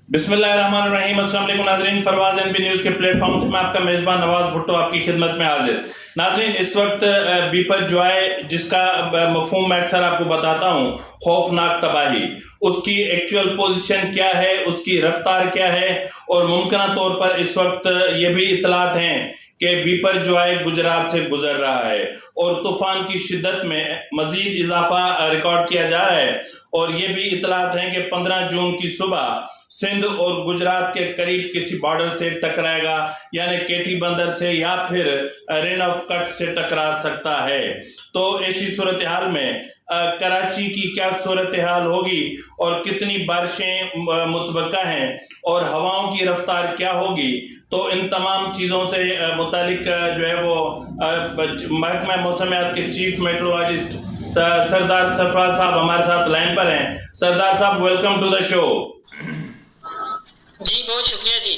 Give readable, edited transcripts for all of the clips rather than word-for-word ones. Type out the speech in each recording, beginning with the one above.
बिस्मिल्लाहिर्रहमानिर्रहीम। अस्सलाम वालेकुम नाज़रीन, फरवाज एनपी न्यूज़ के प्लेटफॉर्म से मैं आपका मेज़बान नवाज भुट्टो आपकी खिदमत में हाजिर। नाज़रीन, इस वक्त बीपर जॉय, जिसका मफहूम मैं अक्सर आपको बताता हूँ, खौफनाक तबाही, उसकी एक्चुअल पोजीशन क्या है, उसकी रफ्तार क्या है, और मुमकिन तौर पर इस वक्त ये भी इतलात हैं कि बीपर जॉय गुजरात से गुजर रहा है और तूफान की शिद्दत में मजीद इजाफा रिकॉर्ड किया जा रहा है। और ये भी इतलात हैं कि 15 जून की सुबह सिंध और गुजरात के करीब किसी बॉर्डर से टकराएगा, यानी केटी बंदर से या फिर रेन ऑफ कट से टकरा सकता है। तो ऐसी सूरत हाल में कराची की क्या सूरत हाल होगी और कितनी बारिशें मुतवक्का हैं और हवाओं की रफ्तार क्या होगी, तो इन तमाम चीज़ों से मुतालिक जो है वो महकमा मौसमियात के चीफ मेट्रोलॉजिस्ट सरदार सरफराज साहब हमारे साथ लाइन पर हैं। सरदार साहब, वेलकम टू द शो। जी बहुत शुक्रिया जी।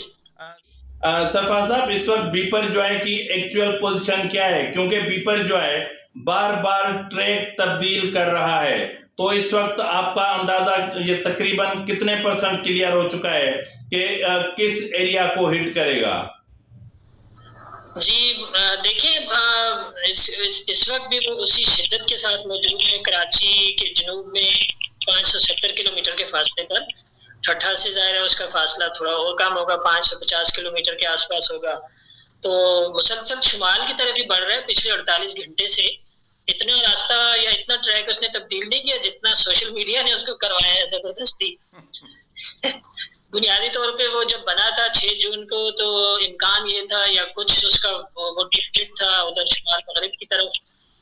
सरफराज साहब, इस वक्त बीपर जॉय की एक्चुअल पोजीशन क्या है? क्योंकि बीपर जॉय बार बार ट्रैक तब्दील कर रहा है, तो इस वक्त आपका अंदाजा ये तकरीबन कितने % क्लियर हो चुका है कि किस एरिया को हिट करेगा? जी देखिए, इस वक्त भी वो उसी शिद्दत के साथ मौजूद है कराची के जनूब में 570 किलोमीटर के फासले पर। ठट्ठा से ज़ाहिर है उसका फासला थोड़ा और कम होगा, 550 किलोमीटर के आसपास होगा। तो मुसलसल शुमाल की तरफ ही बढ़ रहा है पिछले 48 घंटे से। इतना रास्ता या इतना ट्रैक उसने तब्दील नहीं किया जितना सोशल मीडिया ने उसको करवाया है जबरदस्ती। बुनियादी तौर पे वो जब बना था 6 जून को, तो इम्कान ये था या कुछ उसका वो टिकट था उधर शुमाल मगरिब की तरफ,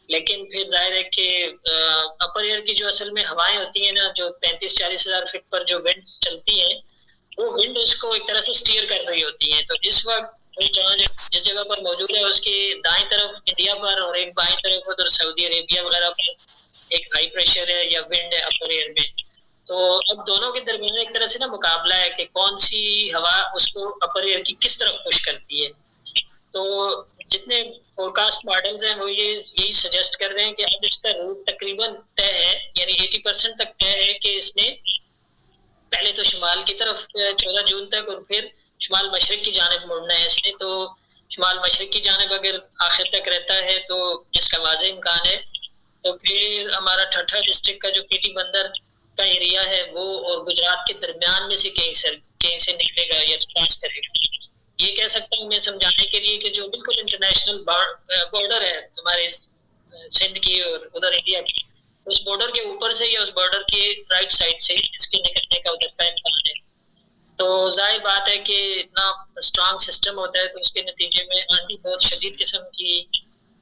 लेकिन फिर जाहिर है कि अपर एयर की जो असल में हवाएं होती हैं ना, जो 35-40 हज़ार फीट पर जो विंड्स चलती हैं, वो विंड उसको एक तरह से स्टीयर कर रही होती हैं। तो इस वक्त वो जहाँ जिस जगह पर मौजूद है उसकी दाएं तरफ इंडिया पर और एक बाएं तरफ उधर सऊदी अरेबिया वगैरह पर एक हाई प्रेशर है या विंड है अपर एयर में। तो अब दोनों के दरमियान एक तरह से ना मुकाबला है कि कौन सी हवा उसको अपर एयर की किस तरफ पुश करती है। तो जितने फोरकास्ट मॉडल्स हैं वो यही सजेस्ट कर रहे हैं कि अब इसका रूट तकरीबन तय है, यानी 80% तक तय है कि इसने पहले तो शुमाल की तरफ 14 जून तक और फिर शुमाल मशरक की जानिब मुड़ना है इसने। तो शुमाल मशरक की जानिब अगर आखिर तक रहता है, तो जिसका वाज़ेह इम्कान है, तो फिर हमारा ठट्ठा डिस्ट्रिक्ट का जो केटी बंदर का एरिया है वो और गुजरात के दरमियान में से कहीं से निकलेगा या क्रॉस करेगा। ये कह सकता हूँ मैं समझाने के लिए कि जो बिल्कुल इंटरनेशनल बॉर्डर है हमारे सिंध की और उधर इंडिया की, उस बॉर्डर के ऊपर से या उस बॉर्डर के राइट साइड से इसके निकलने का उधर का इम्कान है। तो जाहिर बात है कि इतना स्ट्रांग सिस्टम होता है तो उसके नतीजे में आंधी बहुत शदीद किस्म की,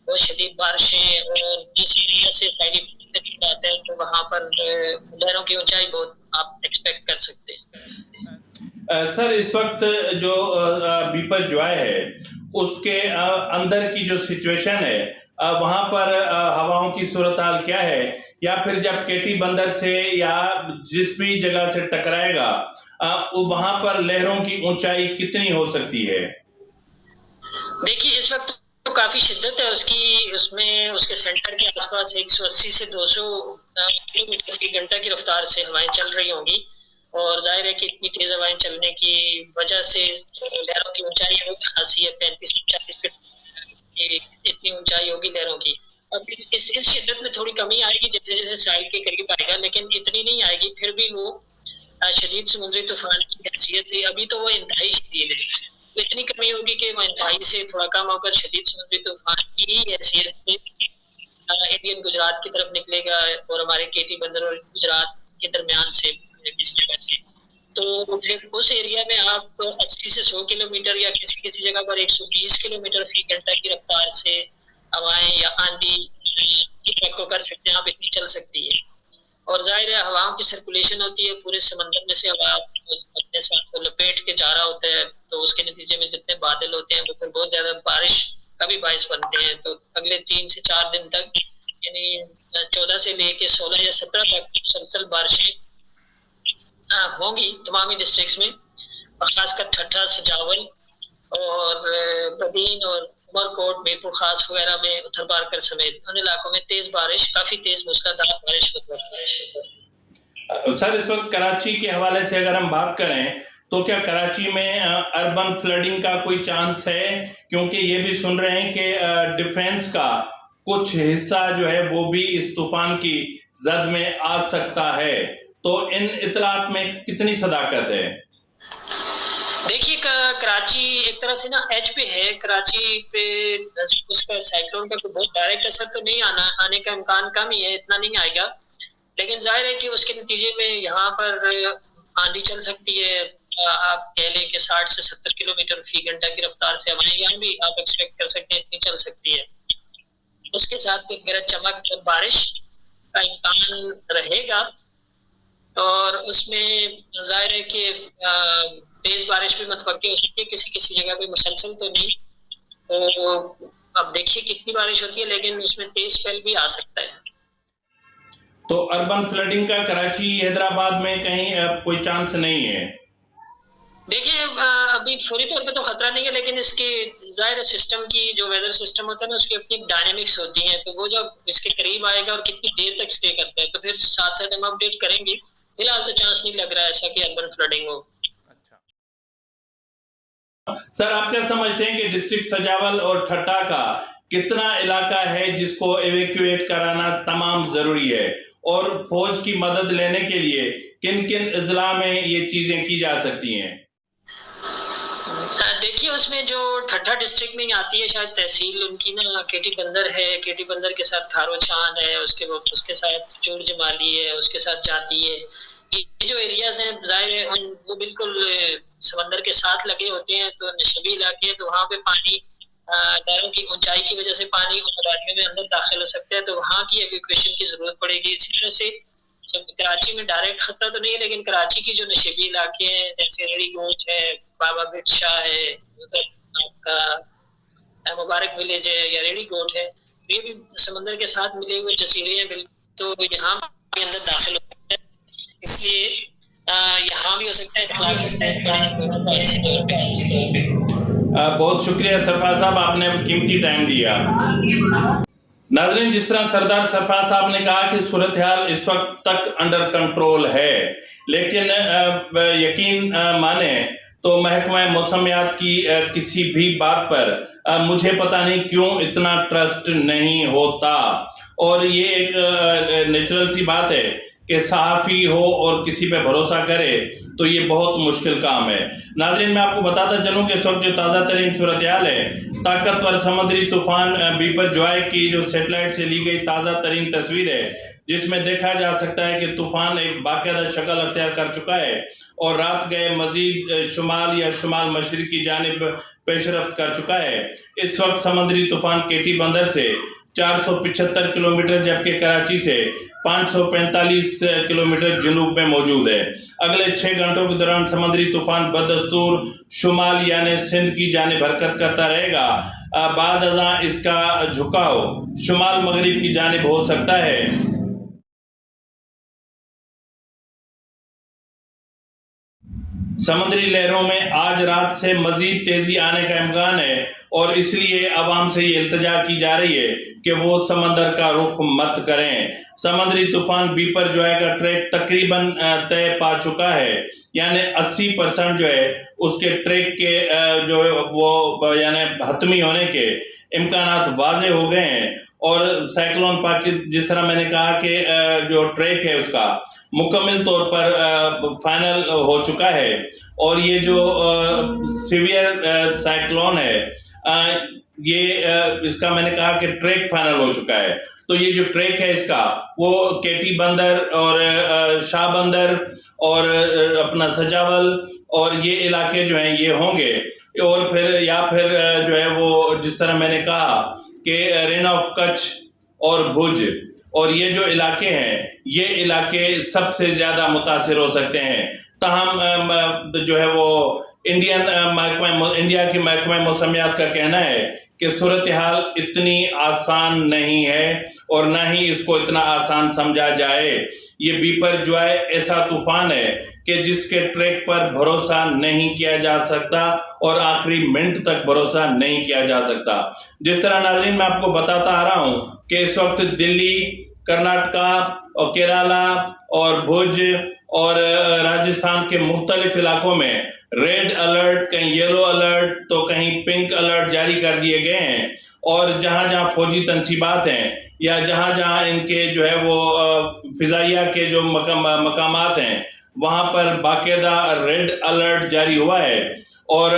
बहुत शदीद बारिशें, और जिस एरिया से साइड इफेक्ट से आता है तो वहाँ पर लहरों की ऊंचाई बहुत आप एक्सपेक्ट कर सकते हैं। सर, इस वक्त जो बीपर जॉय है उसके अंदर की जो सिचुएशन है, वहाँ पर हवाओं की सूरत हाल क्या है, या फिर जब केटी बंदर से या जिस भी जगह से टकराएगा वहाँ पर लहरों की ऊंचाई कितनी हो सकती है? देखिए इस वक्त तो काफी शिद्दत है उसकी, उसमें उसके सेंटर के आसपास 180 से 200 किलोमीटर फी घंटा की रफ्तार से हवाएं चल रही होंगी, और जाहिर है कि इतनी तेज हवाएं चलने की वजह से लहरों की ऊंचाई वो खासी है, 35 से 40 फीट की इतनी ऊंचाई होगी लहरों की। अब इस शिद्दत में थोड़ी कमी आएगी जैसे जैसे साहिल के करीब आएगा, लेकिन इतनी नहीं आएगी, फिर भी वो शदीद समुद्री तूफान की हैसियत से अभी तो वो इंतहाई शदीद है। इतनी कमी होगी कि वो इंतहाई से थोड़ा कम होकर शदीद समुद्री तूफान की ही हैसियत से इंडियन गुजरात की तरफ निकलेगा और हमारे केटी बंदर और गुजरात के दरमियान से इस जगह से। तो उस एरिया में आप 80 से 100 किलोमीटर या किसी किसी जगह पर 120 किलोमीटर फी घंटा की रफ्तार से हवाएं या आंधी की तवक्को कर सकते हैं, आप इतनी चल सकती है। और जाहिर है हवाओं की सर्कुलेशन होती है, पूरे समंदर में से हवा अपने साथ लपेट के जा रहा होता है, तो उसके नतीजे में जितने बादल होते हैं वो फिर बहुत ज्यादा बारिश का भी बायस बनते हैं। तो अगले 3 से 4 दिन तक, यानी 14 से लेके 16 या 17 तक मुसलसल बारिशें होंगी तमामी डिस्ट्रिक्ट्स में, और खासकर ठट्ठा, सजावल और बदीन और उमरकोट, मीरपुर खास वगैरह में, उत्तर बारकर समेत उन इलाकों में तेज बारिश, काफी तेज मूसलाधार बारिश होती है। सर, इस वक्त कराची के हवाले से अगर हम बात करें तो क्या कराची में अर्बन फ्लडिंग का कोई चांस है? क्योंकि ये भी सुन रहे हैं कि डिफेंस का कुछ हिस्सा जो है वो भी इस तूफान की जद में आ सकता है, तो इन इतलात में कितनी सदाकत है? देखिए, कराची एक तरह से ना एज पे है। कराची पे उसका साइक्लोन का कोई बहुत डायरेक्ट असर तो नहीं आने का इम्कान कम ही है, इतना नहीं आएगा। लेकिन जाहिर है कि उसके नतीजे में यहाँ पर आंधी चल सकती है। आप कह लें कि 60 से 70 किलोमीटर फी घंटा की रफ्तार से हमारे यहाँ भी आप एक्सपेक्ट कर सकते हैं इतनी चल सकती है। उसके साथ फिर गरज चमक और बारिश का इम्कान रहेगा, और उसमें जाहिर है कि तेज बारिश भी मतवक्की हो सकती है, किसी किसी जगह पे मुसलसल तो नहीं। तो अब देखिए कितनी बारिश होती है, लेकिन उसमें तेज स्पेल भी आ सकता है। तो अर्बन फ्लडिंग का कराची हैदराबाद में कहीं कोई चांस नहीं है? देखिए, अभी फौरी तौर पे तो खतरा नहीं है, लेकिन इसके जाहिर सिस्टम की जो वेदर सिस्टम होता है ना, उसकी अपनी डायनेमिक्स होती हैं। तो वो जब इसके करीब आएगा और कितनी देर तक स्टे करता है, तो फिर साथ साथ हम अपडेट करेंगे। फिलहाल तो चांस नहीं लग रहा है ऐसा कि अर्बन फ्लडिंग हो। सर, आप क्या समझते हैं कि डिस्ट्रिक्ट सजावल और ठट्टा का कितना इलाका है जिसको एवेक्यूएट कराना तमाम जरूरी है, और फौज की मदद लेने के लिए किन किन अजला में ये चीजें की जा सकती हैं? देखिए, उसमें जो ठट्ठा डिस्ट्रिक्ट में आती है, शायद तहसील उनकी ना केटी बंदर है। केटी बंदर के साथ खारो छान है, उसके साथ चोर जमाली है, उसके साथ जाती है। ये जो एरियाज हैं जाहिर है वो बिल्कुल समंदर के साथ लगे होते हैं, तो नशबी इलाके हैं। तो वहाँ पे पानी दरों की ऊंचाई की वजह से पानी उन वादियों में अंदर दाखिल हो सकता है, तो वहाँ की एवैक्यूएशन की जरूरत पड़ेगी। इसी तरह से कराची में डायरेक्ट खतरा तो नहीं है, लेकिन कराची की जो नशेबी इलाके हैं जैसे रेडी गोच है, बाबा बिट शाह है, आपका मुबारक विलेज है या रेडी गोट है, ये भी समंदर के साथ मिले हुए जजीरे हैं, तो यहाँ भी अंदर दाखिल हो सकते हैं। इसलिए यहाँ भी हो सकता है। बहुत शुक्रिया सरफराज साहब, आपने कीमती टाइम दिया। नाज़रीन, जिस तरह सरदार सरफराज साहब ने कहा कि सूरत हाल इस वक्त तक अंडर कंट्रोल है, लेकिन यकीन माने तो महकमा मौसमियात की किसी भी बात पर मुझे पता नहीं क्यों इतना ट्रस्ट नहीं होता। और ये एक नेचुरल सी बात है कि सहाफ़ी हो और किसी पे भरोसा करे तो ये बहुत मुश्किल काम है। नाज़रीन, मैं आपको बताता चलूँ कि इस वक्त जो ताज़ा तरीन सूरत हाल है, ताकतवर समुद्री तूफान बीपर जॉय की जो सेटेलाइट से ली गई ताज़ा तरीन तस्वीर है, जिसमें देखा जा सकता है कि तूफान एक बाकायदा शक्ल अख्तियार कर चुका है और रात गए मजीद शुमाल या शुमाल मशरिक की जानिब पेशरफ्त कर चुका है। इस वक्त समुद्री तूफान केटी बंदर से 475 किलोमीटर जबकि कराची से 545 किलोमीटर जनूब में मौजूद है। अगले 6 घंटों के दौरान समुद्री तूफान बदस्तूर शुमाल यानी सिंध की जानिब हरकत करता रहेगा। बाद अज़ां इसका झुकाव शुमाल मगरिब की जानिब हो सकता है। समुद्री लहरों में आज रात से मजीद तेजी आने का इम्कान है और इसलिए अवाम से ये इल्तिजा की जा रही है कि वो समंदर का रुख मत करें। समुद्री तूफान बीपर जो है का ट्रैक तकरीबन तय पा चुका है, यानी 80% जो है उसके ट्रैक के जो वो यानी हतमी होने के इम्कानात वाजे हो गए हैं। और साइक्लोन पाकि जिस तरह मैंने कहा कि जो ट्रैक है उसका मुकम्मल तौर पर फाइनल हो चुका है और ये जो सीवियर साइक्लोन है ये इसका मैंने कहा कि ट्रैक फाइनल हो चुका है। तो ये जो ट्रैक है इसका वो केटी बंदर और शाह बंदर और अपना सजावल और ये इलाके जो हैं ये होंगे, और फिर या फिर जो है वो जिस तरह मैंने कहा कि रेन ऑफ कच्छ और भुज और ये जो इलाके हैं ये इलाके सबसे ज़्यादा मुतासिर हो सकते हैं। ताहम जो है वो इंडिया की महकमा मौसमियात का कहना है कि सूरत हाल इतनी आसान नहीं है और ना ही इसको इतना आसान समझा जाए। ये बीपर जो है ऐसा तूफान है कि जिसके ट्रैक पर भरोसा नहीं किया जा सकता और आखिरी मिनट तक भरोसा नहीं किया जा सकता। जिस तरह नाज़रीन मैं आपको बताता आ रहा हूँ कि इस वक्त दिल्ली, कर्नाटका और केरला और भुज और राजस्थान के मुख्तलिफ इलाकों में रेड अलर्ट, कहीं येलो अलर्ट, तो कहीं पिंक अलर्ट जारी कर दिए गए हैं। और जहां जहां फौजी तनसीबात हैं या जहां जहां इनके जो है वो फिजाइया के जो मकामात हैं वहां पर बाकायदा रेड अलर्ट जारी हुआ है। और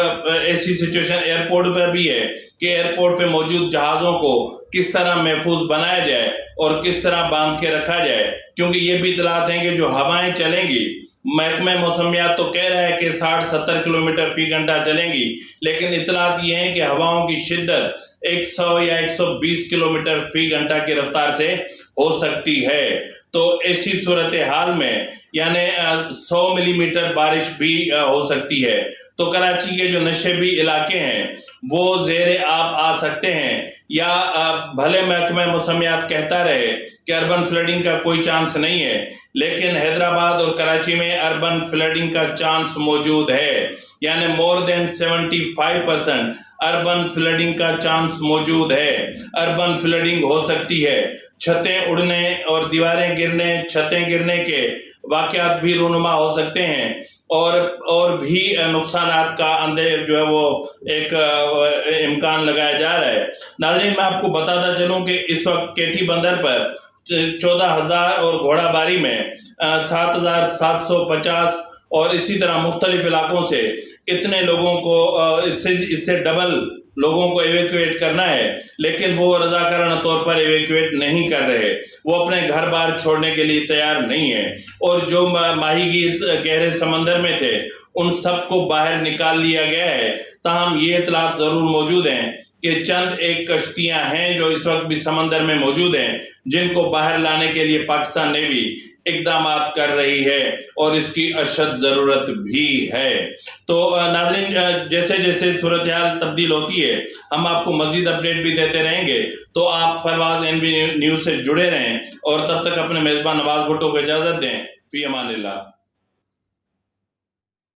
ऐसी सिचुएशन एयरपोर्ट पर भी है कि एयरपोर्ट पे मौजूद जहाज़ों को किस तरह महफूज बनाया जाए और किस तरह बांध के रखा जाए, क्योंकि ये भी इतलात हैं कि जो हवाएं चलेंगी, महकमा मौसमियात तो कह रहा है कि 60-70 किलोमीटर फी घंटा चलेंगी, लेकिन इतलात ये हैं कि हवाओं की शिद्दत 100 या 120 किलोमीटर फी घंटा की रफ्तार से हो सकती है। तो ऐसी सूरत हाल में यानी 100 मिलीमीटर बारिश भी हो सकती है। तो कराची के जो नशेबी इलाके हैं वो ज़ेरे आब आ सकते हैं, या भले महकमा मौसमियात कहता रहे कि अर्बन फ्लडिंग का कोई चांस नहीं है, लेकिन हैदराबाद और कराची में अर्बन फ्लडिंग का चांस मौजूद है। यानी मोर देन 75% अर्बन फ्लडिंग का चांस मौजूद है। अर्बन फ्लडिंग हो सकती है, छतें उड़ने और दीवारें गिरने, छतें गिरने के वाक़यात भी रूनुमा हो सकते हैं, और भी नुकसानात का अंदर जो है वो एक इम्कान लगाया जा रहा है। नाज़रीन, मैं आपको बताता चलूं कि इस वक्त केटी बंदर पर 14,000 और घोड़ाबारी में 7,750 और इसी तरह मुख्तलिफ इलाकों से इतने लोगों को इससे डबल लोगों को एवेक्यूएट करना है, लेकिन वो रज़ाकाराना तौर पर एवेक्यूएट नहीं कर रहे, वो अपने घर बार छोड़ने के लिए तैयार नहीं है। और जो माहीगीर गहरे समंदर में थे उन सबको बाहर निकाल लिया गया है। ताहम ये इतलात ज़रूर मौजूद हैं कि चंद एक कश्तियां हैं जो इस वक्त भी समंदर में मौजूद हैं, जिनको बाहर लाने के लिए पाकिस्तान नेवी इक़दामात कर रही है और इसकी अशद ज़रूरत भी है। तो नाज़रीन, जैसे जैसे सूरत हाल तब्दील होती है हम आपको मज़ीद अपडेट भी देते रहेंगे। तो आप फरवाज़ NB न्यूज़ से जुड़े रहें और तब तक अपने मेज़बान नवाज़ भुट्टो को इजाज़त दें। फ़ी अमानिल्लाह।